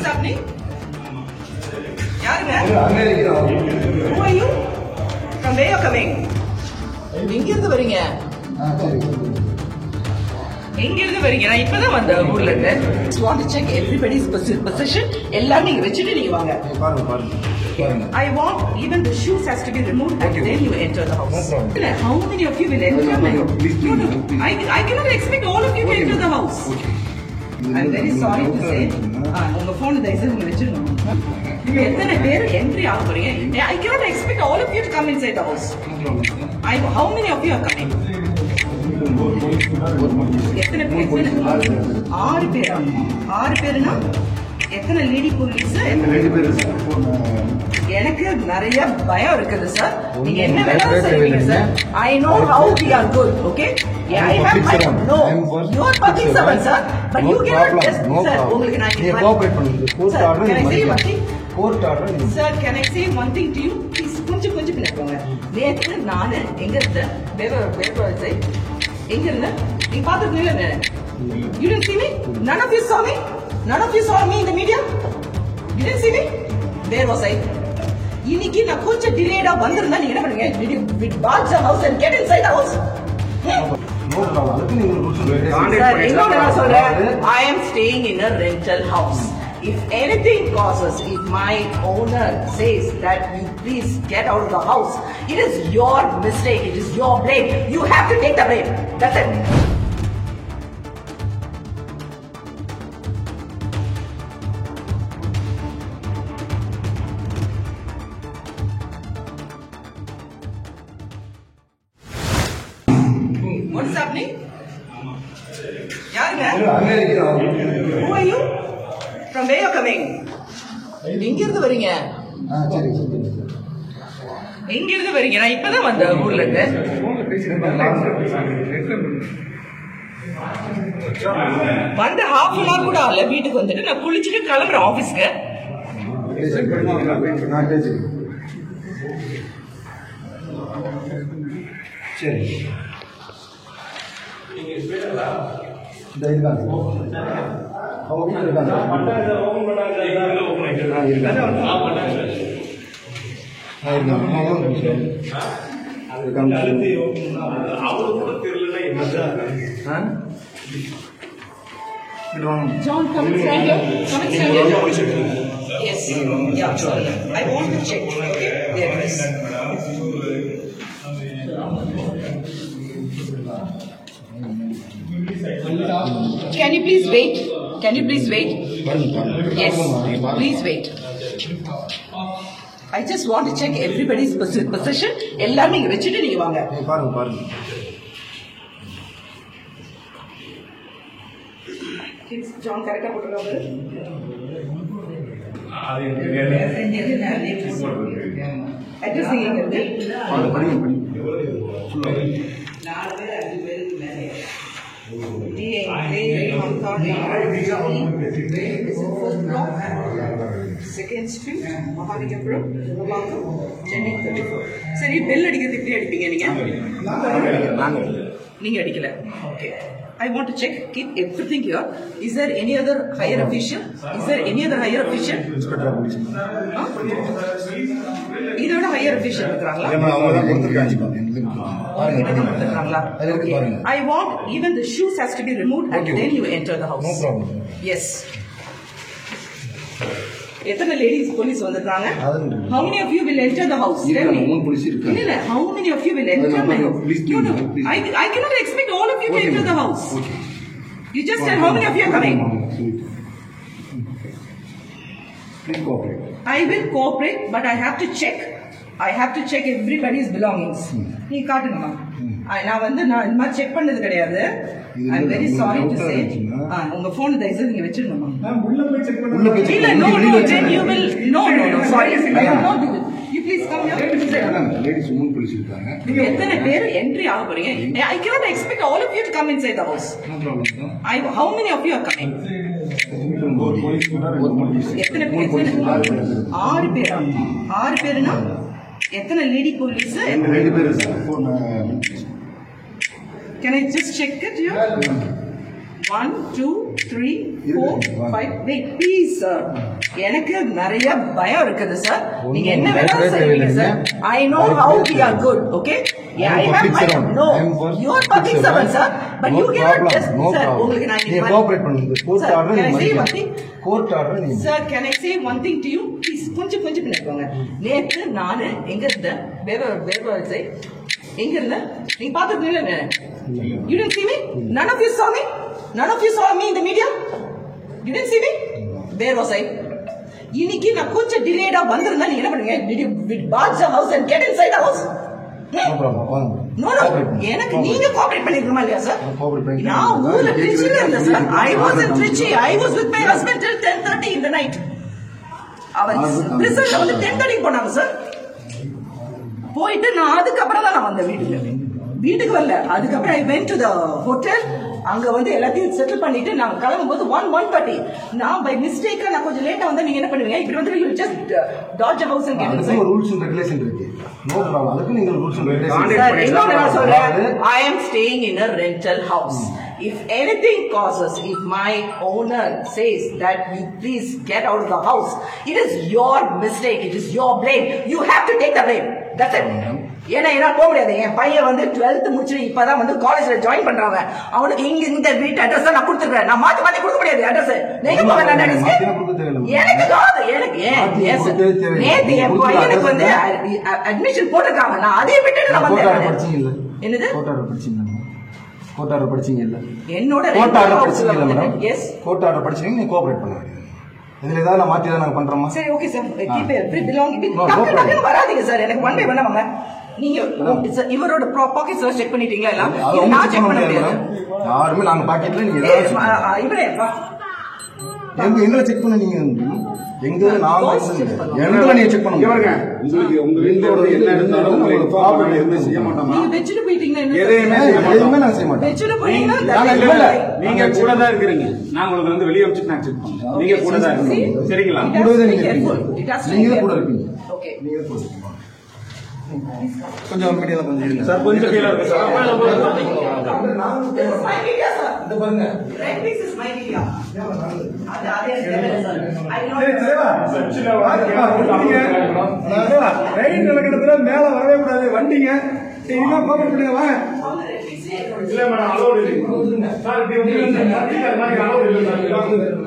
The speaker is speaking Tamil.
What's happening? யாருங்க? Who are you? From where you're coming? எங்க இருந்து வரீங்க? எங்க இருந்து வரீங்க? நான் இப்பதான் வந்தேன் ஊர்ல இருந்து. Just want to check everybody's position. எல்லாரும் நீங்க வெச்சிட்டு நீங்க வாங்க. I want even the shoes has to be removed and then you enter the house. How many of you will enter my house? I cannot expect all of you to enter the house. I'm very sorry to say. உங்க போன் தயவுசெய்து நீங்க வெச்சிடணும். நீங்க எத்தனை பேர் என்ட்ரி ஆக போறீங்க? I cannot expect all of you to come inside the house. How many of you are coming? எத்தனை பேர்? 6 பேரா? 6 பேருனா எத்தனை லேடி போலீஸ்? எனக்கு நிறைய பயம் இருக்குது சார். நீங்க என்ன வேணாலும் செய்வீங்க sir. I know how we are good, okay? Yeah, I have my no. You are public servant, sir. But you cannot just sir. உங்களுக்கு நான் கோஆபரேட் பண்ணுங்க. Court order court order. Sir, can I say one thing to you? Please கொஞ்சம் பிள்ளைங்க. நேத்து நான் எங்க இருந்தேன்? வேற எங்க இருந்தேன்? நீ பாத்துட்டீங்களா? You didn't see me? None of you saw me? None of you saw me in the media? You didn't see me? Where was I? இன்னைக்கு நான் கொஞ்சம் டிலேடா வந்திருந்தா நீங்க என்ன பண்ணுவீங்க? Did you barge the house and get inside the house? No problem. I am staying in a rental house. If anything causes, if my owner says that you please get out of the house, it is your mistake. It is your blame. You have to take the blame. That's it. What's happening? யாருங்க? Who are you? From where you're coming? எங்க இருந்து வரீங்க? எங்க இருந்து வரீங்க? நான் இப்பதான் வந்தேன் ஊர்ல இருந்து. வந்து half an hour கூட ஆகல வீட்டுக்கு வந்துட்டு நான் குளிச்சுட்டு கிளம்புறேன் ஆபீஸ்க்கு. சரி John, come and stand here. Come and stand here. Yes. Yeah, sorry. I want to check. Okay. The address. Can you please wait? Can you please wait? Yes. Please wait. I just want to check everybody's position. எல்லாரும் நீங்க வெச்சிட்டு நீங்க வாங்க. பாருங்க. Kids John கரெக்ட்டா போட்டுறாங்க. அட்ரஸ் நீங்க வந்து படி. 4 பேர் 5 பேருக்கு மேலே. Second Street, Mahavikapuram, Chennai 34. சரி பெல் அடிக்கிறது எப்படி அடிப்பீங்க நீங்க அடிக்கல. Okay. I want to check, keep everything here. Is there any other higher official? Inspector of Police. இதோட higher official இருக்காங்களா? I want even the shoes has to be removed and then you enter the house. No problem. Yes. எத்தனை லேடிஸ் போலீஸ் வந்திருக்காங்க? How many of you will enter the house? Tell me. இல்ல how many of you will enter my house? No. I cannot expect all of you to enter the house. You just tell how many of you are coming. Please cooperate. I will cooperate, but I have to check. Everybody's belongings. நீ காட்டுங்கம்மா. நான் வந்து நான் இந்த மாதிரி செக் பண்ணது கிடையாது. I'm very sorry to say. உங்க போன் தயவுசெய்து நீங்க வெச்சிடுங்கம்மா. உள்ள போய் செக் பண்ணுங்க. இல்ல no then you will no sorry I will not do it. You please come here. Ladies women police இருக்காங்க. நீங்க எத்தனை பேர் என்ட்ரி ஆக போறீங்க? I cannot expect all of you to come inside the house. No problem. How many of you are coming? எத்தனை பேர்? 6 பேரா? 6 பேருனா எத்தனை லேடி போலீஸ்? 2 பேர். Can I just check it here? 1 2 3 4 5 wait please sir எனக்கு நிறைய பயம் இருக்குது சார் நீங்க என்ன வேணாலும் செய்வீங்க sir I know how we are good okay yeah I have my no you are public servant sir but you cannot just sir உங்களுக்கு நான் நீ கோஆபரேட் பண்ணுங்க கோர்ட் ஆர்டர் நீங்க கோர்ட் ஆர்டர் நீங்க sir can I say one thing to you please கொஞ்சம் பின்னாடி நேத்து நான் எங்க இருந்த வேற say எங்க இருந்த நீங்க பார்த்தது இல்ல you didn't see me none of you saw me in the media you didn't see me where was I இன்னைக்கு நான் கொஞ்சம் டிலேடா வந்திருந்தா நீங்க என்ன பண்ணுவீங்க did you barge the house and get inside the house no problem no எனக்கு நீங்க கோஆபரேட் பண்ணிருக்கணுமா இல்லையா சார் நான் ஊர்ல ட்ரிச்சில இருந்தேன் sir I was in Trichy I was with my husband till 10:30 in the night அவன் ரிசல்ட் வந்து 10:30 போனாங்க சார் போயிட்டு நான் அதுக்கப்புறம் தான் நான் வந்தேன் வீட்டுக்கு வரல அதுக்கப்புறம் I went to the hotel அங்க வந்து எல்லாத்தையும் செட்டில் பண்ணிட்டு நாங்க கிளம்பும்போது 1:30 நான் பை மிஸ்டேக்கா நான் கொஞ்சம் லேட்டா வந்தா நீங்க என்ன பண்ணுவீங்க இப்படி வந்து you just dodge a house and get inside rules and regulation இருக்கு நோ ப்ராப்ளம் அதுக்கு நீங்க ரூல்ஸ் அண்ட் ரெகுலேஷன் சார் இன்னொரு நான் சொல்றேன் I am staying in a rental house if anything causes if my owner says that you please get out of the house it is your mistake it is your blame you have to take the blame that's it ஏன்னா போக முடியாது என் பையன் வந்து 12th முடிச்சு இப்பதான் வந்து காலேஜ்ல ஜாயின் பண்றாங்க அவனுக்கு இங்க இந்த வீட்டு அட்ரஸ் நான் கொடுத்துருக்கேன் நான் மாத்தி கொடுக்க முடியாது அட்ரஸ் நீங்க போக எனக்கு நேத்து என் பையனுக்கு வந்து அட்மிஷன் போட்டுருக்காங்க நான் அதே விட்டு நான் வந்தேன் என்னது கோர்ட் ஆர்டர் படிச்சீங்க இல்ல என்னோட கோர்ட் ஆர்டர் படிச்சீங்க மேடம் எஸ் கோர்ட் ஆர்டர் படிச்சீங்க நீங்க கோஆபரேட் பண்ணுங்க இதுல ஏதாவது நான் மாத்தி நாங்க பண்றோமா சரி okay sir keep every belonging வராதீங்க சார் எனக்கு ஒன் பை ஒன் வாங்க நீங்க இவரோட பாக்கெட் சர்ச் செக் பண்ணிட்டீங்களா எல்லாம் நான் செக் பண்ண முடியாது யாருமே நாங்க பாக்கெட்ல நீங்க ஏதாவது இவரே எங்க செக் பண்ண நீங்க எங்க நாங்க எங்க நீங்க செக் பண்ணுங்க பாருங்க உங்க வீட்டோட என்ன இருந்தாலும் உங்களுக்கு ப்ராப்ளம் எதுமே செய்ய மாட்டோம் நீங்க வெச்சிட்டு போயிட்டீங்க எதுமே நான் செய்ய மாட்டேன் வெச்சிட்டு போறீங்கன்னா நீங்க கூட தான் இருக்கீங்க நான் உங்களுக்கு வந்து வெளிய வச்சிட்டு நான் செக் பண்ணுவேன் நீங்க கூட தான் இருக்கீங்க சரிங்களா கூடவே நீங்க நீங்க கூட இருக்கீங்க ஓகே நீங்க கூட இருக்கீங்க கொஞ்சம் மீடியால கொஞ்சம் இருங்க சார் கொஞ்சம் கீழ இருக்கு சார் இந்த பாருங்க right this is my media அதே சார் ஐ நோ ரைட் நடக்கிறதுல மேல வரவே கூடாது வண்டிங்க இனிமே கோஆபரேட் பண்ணுங்க வாங்க இல்ல மேடம் அலோட் இல்லை சார் இப்படி வந்து அலோட் இல்லை சார்